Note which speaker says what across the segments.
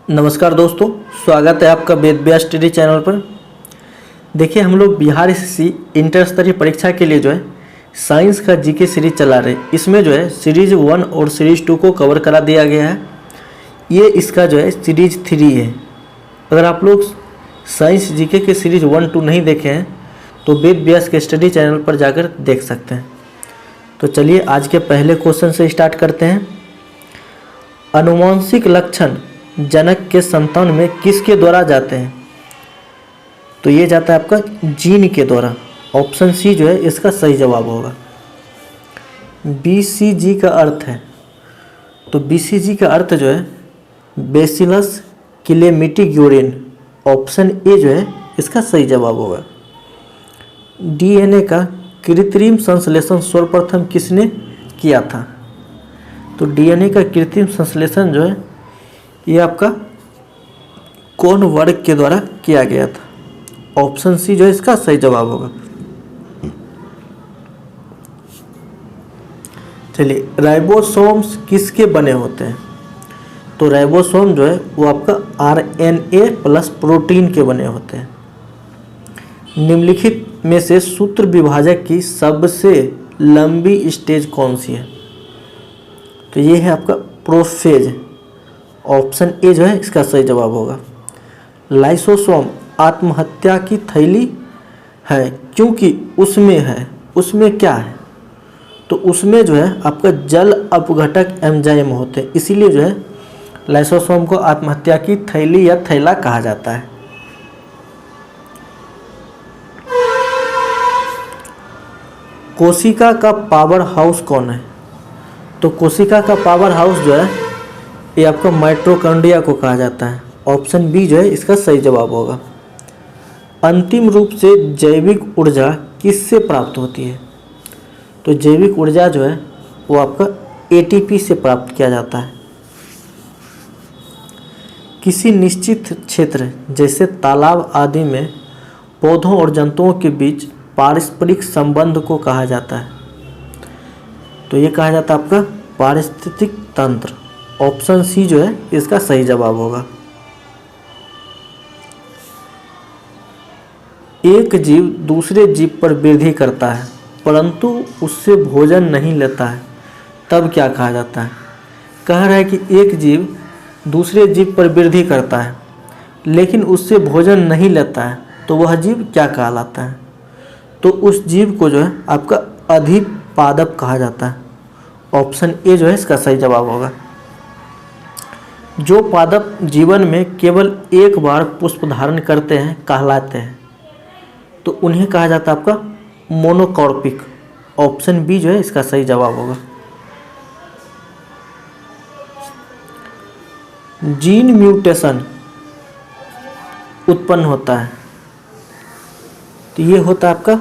Speaker 1: नमस्कार दोस्तों, स्वागत है आपका वेद व्यास स्टडी चैनल पर। देखिए, हम लोग बिहार एसएससी इंटर स्तरीय परीक्षा के लिए जो है साइंस का जीके सीरीज चला रहे। इसमें जो है सीरीज 1 और सीरीज 2 को कवर करा दिया गया है। ये इसका जो है सीरीज 3 है। अगर आप लोग साइंस जीके के सीरीज 1, 2 नहीं देखे हैं तो वेद व्यास के स्टडी चैनल पर जाकर देख सकते हैं। तो चलिए आज के पहले क्वेश्चन से स्टार्ट करते हैं। अनुवांशिक लक्षण जनक के संतान में किसके द्वारा जाते हैं? तो ये जाता है आपका जीन के द्वारा। ऑप्शन सी जो है इसका सही जवाब होगा। बीसीजी का अर्थ है, तो बीसीजी का अर्थ जो है बेसिलस क्लेमिटिक यूरिन। ऑप्शन ए जो है इसका सही जवाब होगा। डीएनए का कृत्रिम संश्लेषण सर्वप्रथम किसने किया था? तो डीएनए का कृत्रिम संश्लेषण जो है ये आपका कौन वर्ग के द्वारा किया गया था? ऑप्शन सी जो है इसका सही जवाब होगा। चलिए, राइबोसोम्स किसके बने होते हैं? तो राइबोसोम जो है वो आपका आरएनए प्लस प्रोटीन के बने होते हैं। निम्नलिखित में से सूत्र विभाजक की सबसे लंबी स्टेज कौन सी है? तो ये है आपका प्रोफेज। ऑप्शन ए जो है इसका सही जवाब होगा। लाइसोसोम आत्महत्या की थैली है क्योंकि उसमें क्या है? तो उसमें जो है आपका जल अपघटक एंजाइम होते हैं, इसीलिए जो है लाइसोसोम को आत्महत्या की थैली या थैला कहा जाता है। कोशिका का पावर हाउस कौन है? तो कोशिका का पावर हाउस जो है ये आपका माइटोकॉन्ड्रिया को कहा जाता है। ऑप्शन बी जो है इसका सही जवाब होगा। अंतिम रूप से जैविक ऊर्जा किससे प्राप्त होती है? तो जैविक ऊर्जा जो है वो आपका एटीपी से प्राप्त किया जाता है। किसी निश्चित क्षेत्र जैसे तालाब आदि में पौधों और जंतुओं के बीच पारस्परिक संबंध को कहा जाता है। तो ये कहा जाता है आपका पारिस्थितिक तंत्र। ऑप्शन सी जो है इसका सही जवाब होगा। एक जीव दूसरे जीव पर वृद्धि करता है परंतु उससे भोजन नहीं लेता है, तब क्या कहा जाता है? कह रहा है कि एक जीव दूसरे जीव पर वृद्धि करता है लेकिन उससे भोजन नहीं लेता है, तो वह जीव क्या कहलाता है? तो उस जीव को जो है आपका अधिपादप कहा जाता है। ऑप्शन ए जो है इसका सही जवाब होगा। जो पादप जीवन में केवल एक बार पुष्प धारण करते हैं कहलाते हैं, तो उन्हें कहा जाता है आपका मोनोकॉर्पिक। ऑप्शन बी जो है इसका सही जवाब होगा। जीन म्यूटेशन उत्पन्न होता है, तो ये होता है आपका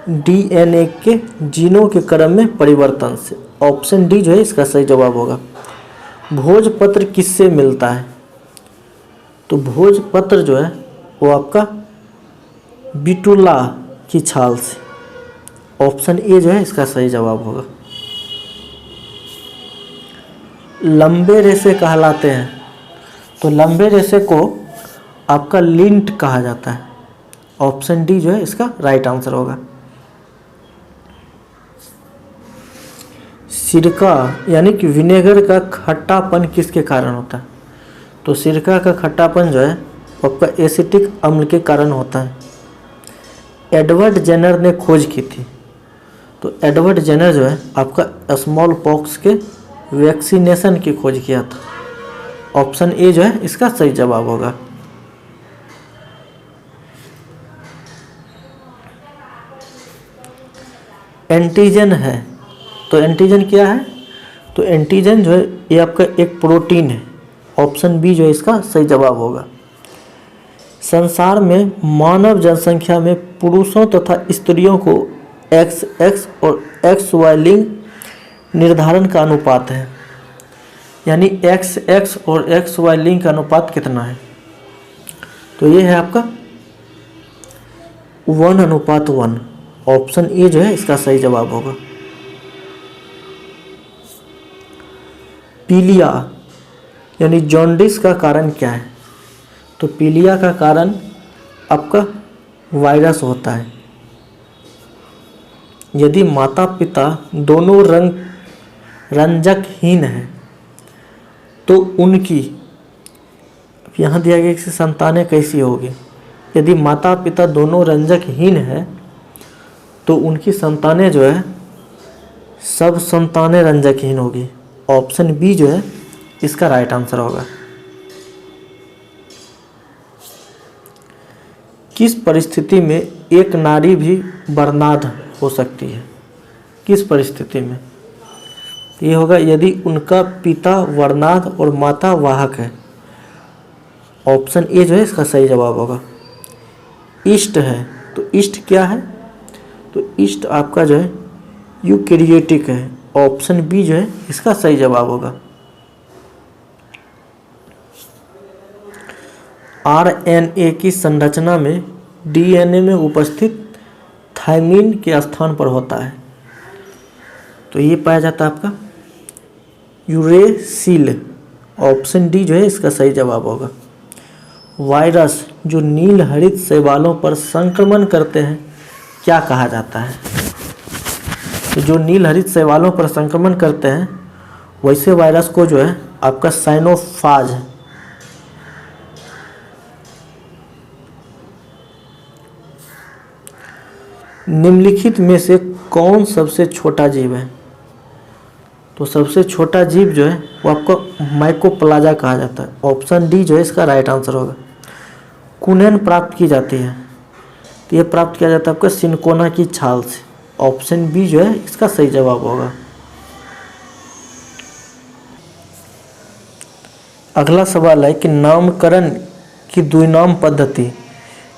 Speaker 1: डीएनए के जीनों के क्रम में परिवर्तन से। ऑप्शन डी जो है इसका सही जवाब होगा। भोजपत्र किससे मिलता है? तो भोजपत्र जो है वो आपका बिटुला की छाल से। ऑप्शन ए जो है इसका सही जवाब होगा। लंबे रेशे कहलाते हैं, तो लंबे रेशे को आपका लिंट कहा जाता है। ऑप्शन डी जो है इसका राइट आंसर होगा। सिरका यानी कि विनेगर का खट्टापन किसके कारण होता है? तो सिरका का खट्टापन जो है आपका एसिटिक अम्ल के कारण होता है। एडवर्ड जेनर ने खोज की थी, तो एडवर्ड जेनर जो है आपका स्मॉल पॉक्स के वैक्सीनेशन की खोज किया था। ऑप्शन ए जो है इसका सही जवाब होगा। एंटीजन है, तो एंटीजन क्या है? तो एंटीजन जो है ये आपका एक प्रोटीन है। ऑप्शन बी जो है इसका सही जवाब होगा। संसार में मानव जनसंख्या में पुरुषों तथा स्त्रियों को XX और XY लिंग निर्धारण का अनुपात है, यानी XX और XY लिंग का अनुपात कितना है? तो ये है आपका 1:1। ऑप्शन ए जो है इसका सही जवाब होगा। पीलिया यानी जॉन्डिस का कारण क्या है? तो पीलिया का कारण आपका वायरस होता है। यदि माता पिता दोनों रंजकहीन हैं तो उनकी, यहाँ दिया गया कि संतानें कैसी होगी। यदि माता पिता दोनों रंजकहीन हैं तो उनकी संतानें जो है सब संतानें रंजकहीन होगी। ऑप्शन बी जो है इसका राइट आंसर होगा। किस परिस्थिति में एक नारी भी बर्नाद हो सकती है? किस परिस्थिति में? ये होगा यदि उनका पिता वर्नाद और माता वाहक है। ऑप्शन ए जो है इसका सही जवाब होगा। ईस्ट है, तो ईस्ट क्या है? तो ईस्ट आपका जो है यूकैरियोटिक है। ऑप्शन बी जो है इसका सही जवाब होगा। आरएनए की संरचना में डीएनए में उपस्थित थायमिन के स्थान पर होता है। तो ये पाया जाता है आपका यूरेसिल। ऑप्शन डी जो है इसका सही जवाब होगा। वायरस जो नील हरित शैवालों पर संक्रमण करते हैं क्या कहा जाता है? तो जो नील हरित शैवालों पर संक्रमण करते हैं वैसे वायरस को जो है आपका साइनोफाज है। निम्नलिखित में से कौन सबसे छोटा जीव है? तो सबसे छोटा जीव जो है वो आपको माइकोप्लाजा कहा जाता है। ऑप्शन डी जो है इसका राइट आंसर होगा। कुनैन प्राप्त की जाती है तो ये प्राप्त किया जाता है आपका सिनकोना की छाल से। ऑप्शन बी जो है इसका सही जवाब होगा। अगला सवाल है कि नामकरण की द्विनाम पद्धति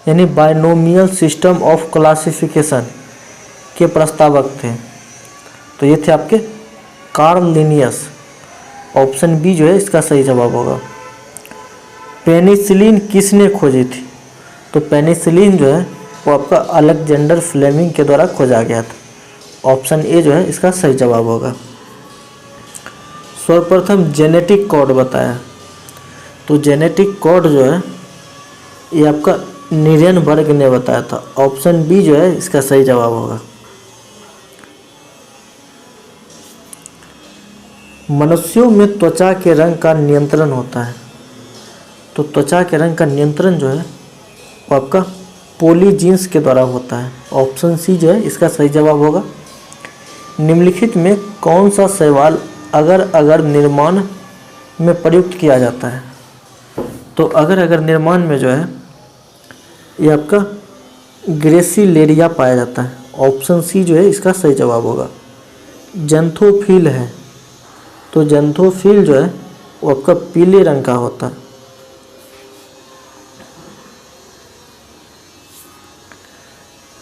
Speaker 1: यानी बाइनोमियल सिस्टम ऑफ क्लासिफिकेशन के प्रस्तावक थे। तो ये थे आपके कार्ल लिनियस। ऑप्शन बी जो है इसका सही जवाब होगा। पेनिसिलिन किसने खोजी थी? तो पेनिसिलिन जो है वो आपका अलेक्जेंडर फ्लेमिंग के द्वारा खोजा गया था। ऑप्शन ए जो है इसका सही जवाब होगा। सर्वप्रथम जेनेटिक कोड बताया। तो जेनेटिक कोड जो है ये आपका नीरेनबर्ग ने बताया था। ऑप्शन बी जो है इसका सही जवाब होगा। मनुष्यों में त्वचा के रंग का नियंत्रण होता है। तो त्वचा के रंग का नियंत्रण जो है वो आपका पोलीजीन्स के द्वारा होता है। ऑप्शन सी जो है इसका सही जवाब होगा। निम्नलिखित में कौन सा शैवाल अगर निर्माण में प्रयुक्त किया जाता है? तो अगर निर्माण में जो है ये आपका ग्रेसिलेरिया पाया जाता है। ऑप्शन सी जो है इसका सही जवाब होगा। जंथोफिल है, तो जंथोफिल जो है वो आपका पीले रंग का होता है।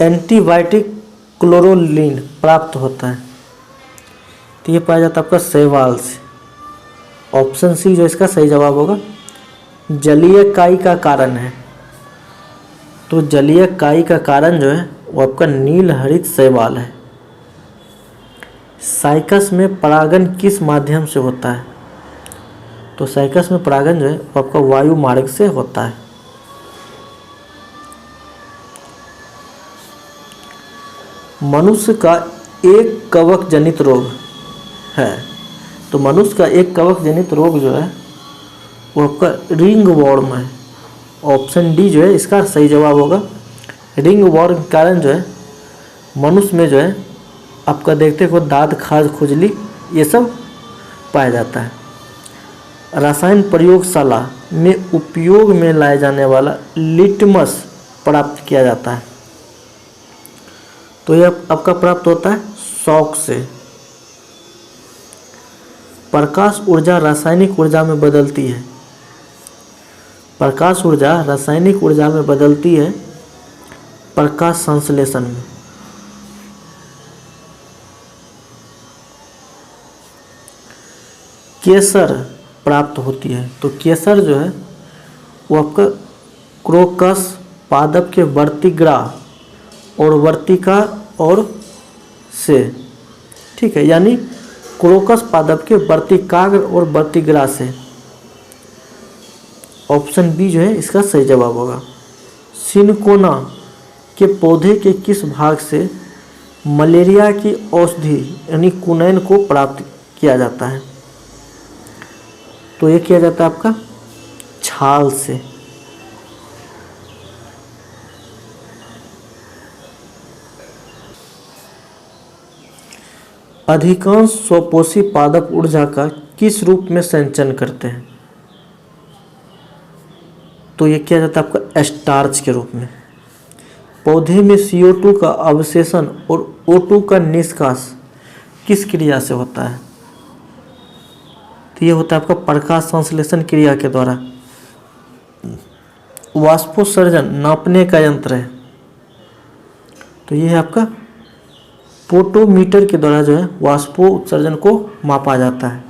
Speaker 1: एंटीबायोटिक क्लोरोलिन प्राप्त होता है तो ये पाया जाता है आपका शैवाल से। ऑप्शन सी जो इसका सही जवाब होगा। जलीय काई का कारण है, तो जलीय काई का कारण जो है वो आपका नील हरित शैवाल है। साइकस में परागन किस माध्यम से होता है? तो साइकस में परागन जो है वो आपका वायु मार्ग से होता है। मनुष्य का एक कवक जनित रोग है। तो मनुष्य का एक कवक जनित रोग जो है वो आपका रिंग वॉर्म है। ऑप्शन डी जो है इसका सही जवाब होगा। रिंग वॉर्म के कारण जो है मनुष्य में जो है आपका देखते हो दांत, खाज, खुजली ये सब पाया जाता है। रसायन प्रयोगशाला में उपयोग में लाया जाने वाला लिटमस प्राप्त किया जाता है तो यह आपका प्राप्त होता है शॉक से। प्रकाश ऊर्जा रासायनिक ऊर्जा में बदलती है। प्रकाश ऊर्जा रासायनिक ऊर्जा में बदलती है प्रकाश संश्लेषण में। केसर प्राप्त होती है तो केसर जो है वो आपका क्रोकस पादप के वर्तिग्रा और वर्तिका और से, ठीक है, यानी क्रोकस पादप के वर्तिकाग्र और वर्तिग्रा से ऑप्शन बी जो है इसका सही जवाब होगा। सिनकोना के पौधे के किस भाग से मलेरिया की औषधि यानी कुनैन को प्राप्त किया जाता है? तो ये किया जाता है आपका छाल से। अधिकांश स्वपोषी पादप ऊर्जा का किस रूप में संचयन करते हैं? तो ये किया जाता है आपका स्टार्च के रूप में। पौधे में CO2 का अवशेषण और O2 का निष्कास किस क्रिया से होता है? तो ये होता है आपका प्रकाश संश्लेषण क्रिया के द्वारा। वाष्पोत्सर्जन नापने का यंत्र है, तो ये है आपका फोटोमीटर के द्वारा जो है वाष्पोत्सर्जन को मापा जाता है।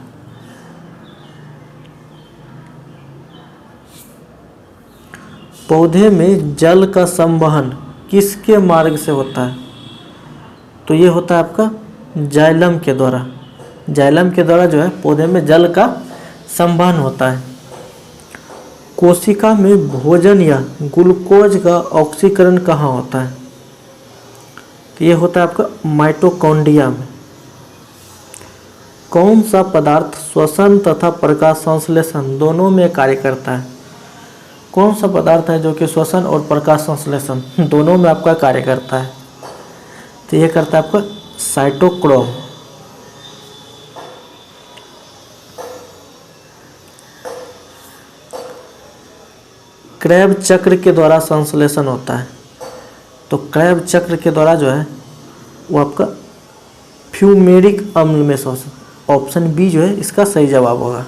Speaker 1: पौधे में जल का संवहन किसके मार्ग से होता है? तो ये होता है आपका जाइलम के द्वारा। जाइलम के द्वारा जो है पौधे में जल का संवहन होता है। कोशिका में भोजन या ग्लूकोज का ऑक्सीकरण कहाँ होता है? तो ये होता है आपका माइटोकॉन्ड्रिया में। कौन सा पदार्थ श्वसन तथा प्रकाश संश्लेषण दोनों में कार्य करता है? कौन सा पदार्थ है जो कि श्वसन और प्रकाश संश्लेषण दोनों में आपका कार्य करता है? तो ये करता है आपका साइटोक्रोम। क्रेब चक्र के द्वारा संश्लेषण होता है। तो क्रेब चक्र के द्वारा जो है वो आपका फ्यूमेरिक अम्ल में शोषण। ऑप्शन बी जो है इसका सही जवाब होगा।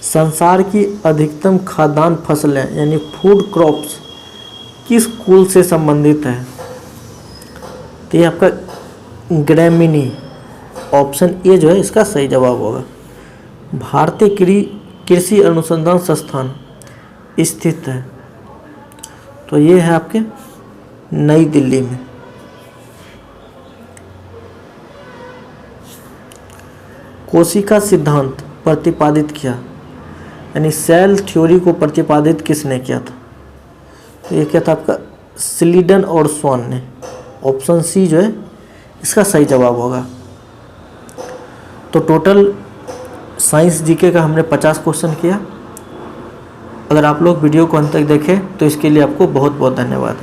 Speaker 1: संसार की अधिकतम खाद्यान्न फसलें यानी फूड क्रॉप्स किस कुल से संबंधित है? तो ये आपका ग्रैमिनी। ऑप्शन ए जो है इसका सही जवाब होगा। भारतीय कृषि अनुसंधान संस्थान स्थित है, तो ये है आपके नई दिल्ली में। कोशिका सिद्धांत प्रतिपादित किया यानी सेल थ्योरी को प्रतिपादित किसने किया था? तो ये क्या था आपका स्लीडन और स्वान ने। ऑप्शन सी जो है इसका सही जवाब होगा। तो टोटल साइंस जीके का हमने 50 क्वेश्चन किया। अगर आप लोग वीडियो को अंत तक देखें तो इसके लिए आपको बहुत बहुत धन्यवाद।